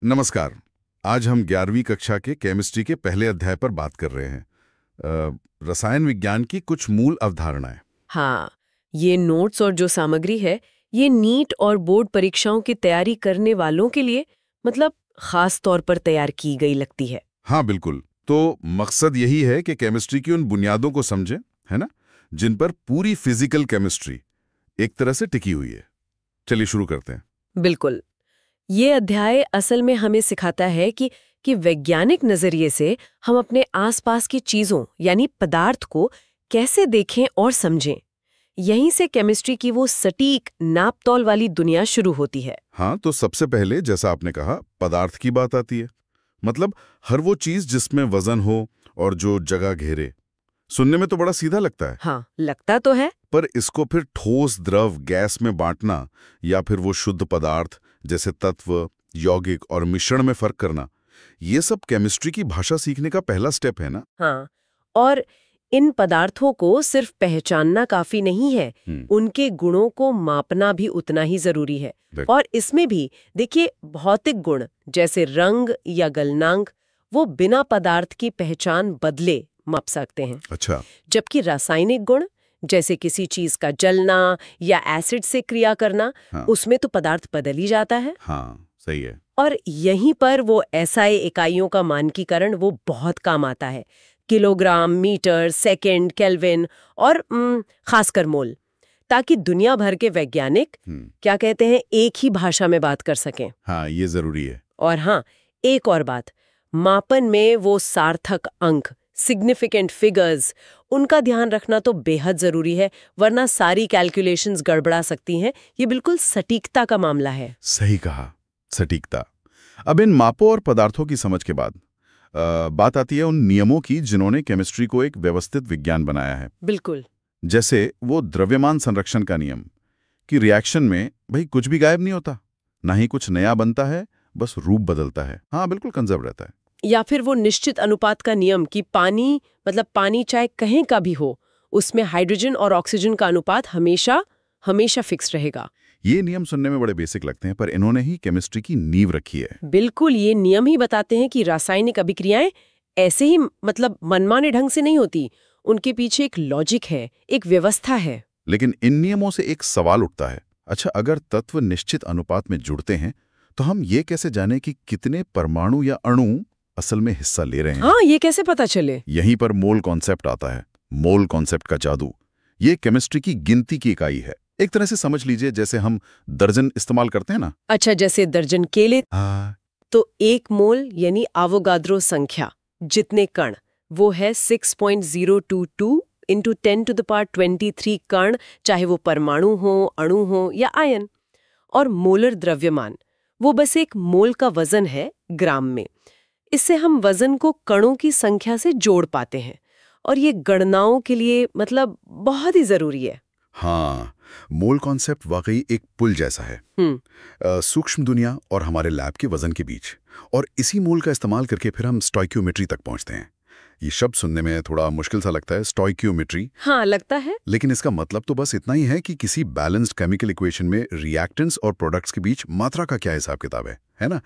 नमस्कार। आज हम 11वीं कक्षा के केमिस्ट्री के पहले अध्याय पर बात कर रहे हैं। रसायन विज्ञान की कुछ मूल अवधारणाएं। हाँ, ये नोट्स और जो सामग्री है, ये नीट और बोर्ड परीक्षाओं की तैयारी करने वालों के लिए मतलब खास तौर पर तैयार की गई लगती है। हाँ बिल्कुल। तो मकसद यही है कि केमिस्ट्री की उन बुनियादों को समझें, है ना, जिन पर पूरी फिजिकल केमिस्ट्री एक तरह से टिकी हुई है। चलिए शुरू करते हैं। बिल्कुल। ये अध्याय असल में हमें सिखाता है कि वैज्ञानिक नजरिए से हम अपने आसपास की चीजों यानी पदार्थ को कैसे देखें और समझें। यहीं से केमिस्ट्री की वो सटीक नापतोल वाली दुनिया शुरू होती है। हाँ, तो सबसे पहले जैसा आपने कहा पदार्थ की बात आती है। मतलब हर वो चीज जिसमें वजन हो और जो जगह घेरे। सुनने में तो बड़ा सीधा लगता है, हाँ, लगता तो है। पर इसको फिर ठोस, द्रव, गैस में बांटना या फिर वो शुद्ध पदार्थ जैसे तत्व, यौगिक और मिश्रण में फर्क करना, ये सब केमिस्ट्री की भाषा सीखने का पहला स्टेप है ना। हाँ, और इन पदार्थों को सिर्फ पहचानना काफी नहीं है, हम्म। उनके गुणों को मापना भी उतना ही जरूरी है। बिल्कुल। और इसमें भी देखिए, भौतिक गुण जैसे रंग या गलनांक वो बिना पदार्थ की पहचान बदले माप सकते हैं। अच्छा। जबकि रासायनिक गुण जैसे किसी चीज का जलना या एसिड से क्रिया करना, हाँ उसमें तो पदार्थ बदल ही जाता है। हाँ, सही है। और यहीं पर वो एसआई इकाइयों का मानकीकरण वो बहुत काम आता है। किलोग्राम, मीटर, सेकंड, केल्विन और खासकर मोल, ताकि दुनिया भर के वैज्ञानिक क्या कहते हैं एक ही भाषा में बात कर सकें। हाँ, ये जरूरी है। और हाँ, एक और बात, मापन में वो सार्थक अंक, सिग्निफिकेंट फिगर्स, उनका ध्यान रखना तो बेहद जरूरी है, वरना सारी कैलकुलेशंस गड़बड़ा सकती हैं। ये बिल्कुल सटीकता का मामला है। सही कहा, सटीकता। अब इन मापों और पदार्थों की समझ के बाद बात आती है उन नियमों की जिन्होंने केमिस्ट्री को एक व्यवस्थित विज्ञान बनाया है। बिल्कुल। जैसे वो द्रव्यमान संरक्षण का नियम कि रिएक्शन में भाई कुछ भी गायब नहीं होता, ना ही कुछ नया बनता है, बस रूप बदलता है। हाँ, बिल्कुल कंजर्व रहता है। या फिर वो निश्चित अनुपात का नियम कि पानी मतलब पानी चाहे कहीं का भी हो, उसमें हाइड्रोजन और ऑक्सीजन का अनुपात हमेशा हमेशा फिक्स रहेगा। ये नियम सुनने में बड़े बेसिक लगते हैं, पर इन्होंने ही केमिस्ट्री की नींव रखी है। बिल्कुल, ये नियम ही बताते हैं कि रासायनिक अभिक्रियाएं ऐसे ही मतलब मनमाने ढंग से नहीं होती, उनके पीछे एक लॉजिक है, एक व्यवस्था है। लेकिन इन नियमों से एक सवाल उठता है, अच्छा अगर तत्व निश्चित अनुपात में जुड़ते हैं तो हम ये कैसे जाने कि कितने परमाणु या अणु असल में हिस्सा ले रहे हैं? हाँ, ये कैसे पता चले? यहीं पर मोल कॉन्सेप्ट आता है। मोल कॉन्सेप्ट का जादू। ये केमिस्ट्री की गिनती की इकाई है। एक तरह से समझ लीजिए जैसे हम दर्जन इस्तेमाल करते हैं ना। अच्छा, जैसे दर्जन केले, हाँ। तो एक मोल यानी एवोगाद्रो संख्या जितने कण, वो है 6.022 इंटू 10⁻23 कण, चाहे वो परमाणु हो, अणु हो या आयन। और मोलर द्रव्यमान वो बस एक मोल का वजन है ग्राम में। इससे हम वजन को कणों की संख्या से जोड़ पाते हैं, और ये गणनाओं के लिए मतलब बहुत ही जरूरी है। हाँ, मोल कॉन्सेप्ट वाकई एक पुल जैसा है सूक्ष्म दुनिया और हमारे लैब के वजन के बीच। और इसी मोल का इस्तेमाल करके फिर हम स्टोइक्योमेट्री तक पहुंचते हैं। ये शब्द सुनने में थोड़ा मुश्किल सा लगता है, स्टोइक्योमेट्री। हाँ, लगता है। लेकिन इसका मतलब तो बस इतना ही है कि किसी बैलेंस्ड केमिकल इक्वेशन में रिएक्टेंट्स और प्रोडक्ट्स के बीच मात्रा का क्या हिसाब किताब है ना?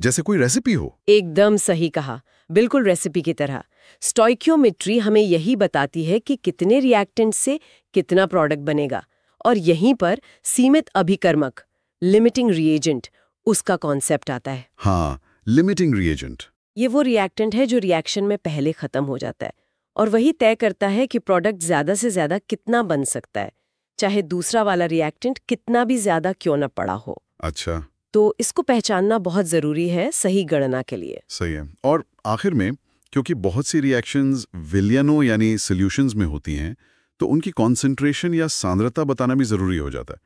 जैसे कोई रेसिपी हो। एकदम सही कहा, बिल्कुल रेसिपी की तरह। स्टोइक्योमेट्री हमें यही बताती है कि कितने रिएक्टेंट से कितना प्रोडक्ट बनेगा, और यहीं पर सीमित अभिकर्मक, लिमिटिंग रिएजेंट, उसका कॉन्सेप्ट आता है। हाँ, लिमिटिंग रिएजेंट। ये वो रिएक्टेंट है जो रिएक्शन में पहले खत्म हो जाता है, और वही तय करता है कि प्रोडक्ट ज्यादा से ज्यादा कितना बन सकता है, चाहे दूसरा वाला रिएक्टेंट कितना भी ज्यादा क्यों न पड़ा हो। अच्छा। तो इसको पहचानना बहुत जरूरी है सही गणना के लिए। सही है। और आखिर में, क्योंकि बहुत सी रिएक्शंस विलयनों यानी सॉल्यूशंस में होती हैं, तो उनकी कॉन्सेंट्रेशन या सांद्रता बताना भी जरूरी हो जाता है।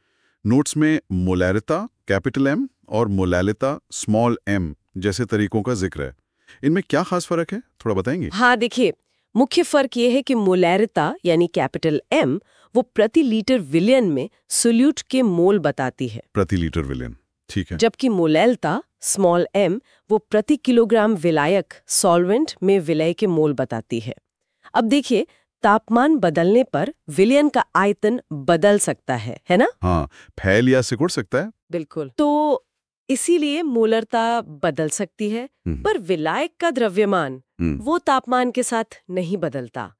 नोट्स में मोलैरिता कैपिटल एम और मोलैलिता स्मॉल एम जैसे तरीकों का जिक्र है। इनमें क्या खास फर्क है, थोड़ा बताएंगे? हाँ, देखिए, मुख्य फर्क ये है कि मोलैरिता यानी कैपिटल एम वो प्रति लीटर विलियन में सोल्यूट के मोल बताती है, प्रति लीटर विलियन, ठीक है। जबकि मोलैलिता स्मॉल एम वो प्रति किलोग्राम विलायक सॉल्वेंट में विलय के मोल बताती है। अब देखिए, तापमान बदलने पर विलयन का आयतन बदल सकता है ना? हाँ, फैल या सिकुड़ सकता है। बिल्कुल। तो इसीलिए मोलरता बदल सकती है, पर विलायक का द्रव्यमान वो तापमान के साथ नहीं बदलता।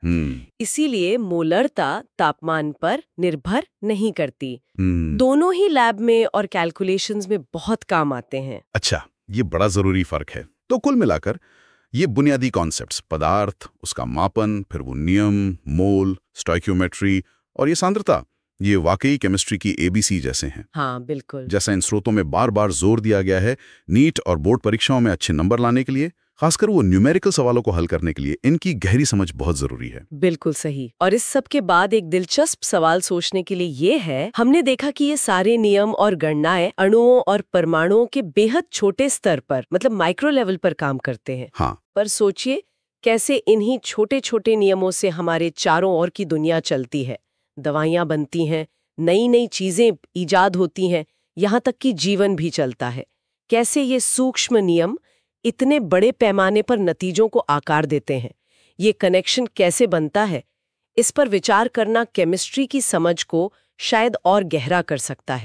इसीलिए मोलरता तापमान पर निर्भर नहीं करती। दोनों ही लैब में और कैलकुलेशंस में बहुत काम आते हैं। अच्छा, ये बड़ा जरूरी फर्क है। तो कुल मिलाकर ये बुनियादी कॉन्सेप्ट्स, पदार्थ, उसका मापन, फिर वो नियम, मोल, स्टोइकियोमेट्री और ये सांद्रता, ये वाकई केमिस्ट्री की एबीसी जैसे हैं। हाँ, बिल्कुल। जैसा इन स्रोतों में बार बार जोर दिया गया है, नीट और बोर्ड परीक्षाओं में अच्छे नंबर लाने के लिए, खासकर वो न्यूमेरिकल सवालों को हल करने के लिए, इनकी गहरी समझ बहुत जरूरी है। बिल्कुल सही। और इस सब के बाद एक दिलचस्प सवाल सोचने के लिए ये है, हमने देखा कि ये सारे नियम और गणनाएं अणुओं और परमाणुओं के बेहद छोटे स्तर पर, मतलब माइक्रो लेवल पर काम करते हैं। हाँ, पर सोचिए कैसे इन्हीं छोटे छोटे नियमों से हमारे चारों ओर की दुनिया चलती है। दवाइयाँ बनती हैं, नई नई चीजें ईजाद होती हैं, यहाँ तक कि जीवन भी चलता है। कैसे ये सूक्ष्म नियम इतने बड़े पैमाने पर नतीजों को आकार देते हैं, ये कनेक्शन कैसे बनता है, इस पर विचार करना केमिस्ट्री की समझ को शायद और गहरा कर सकता है।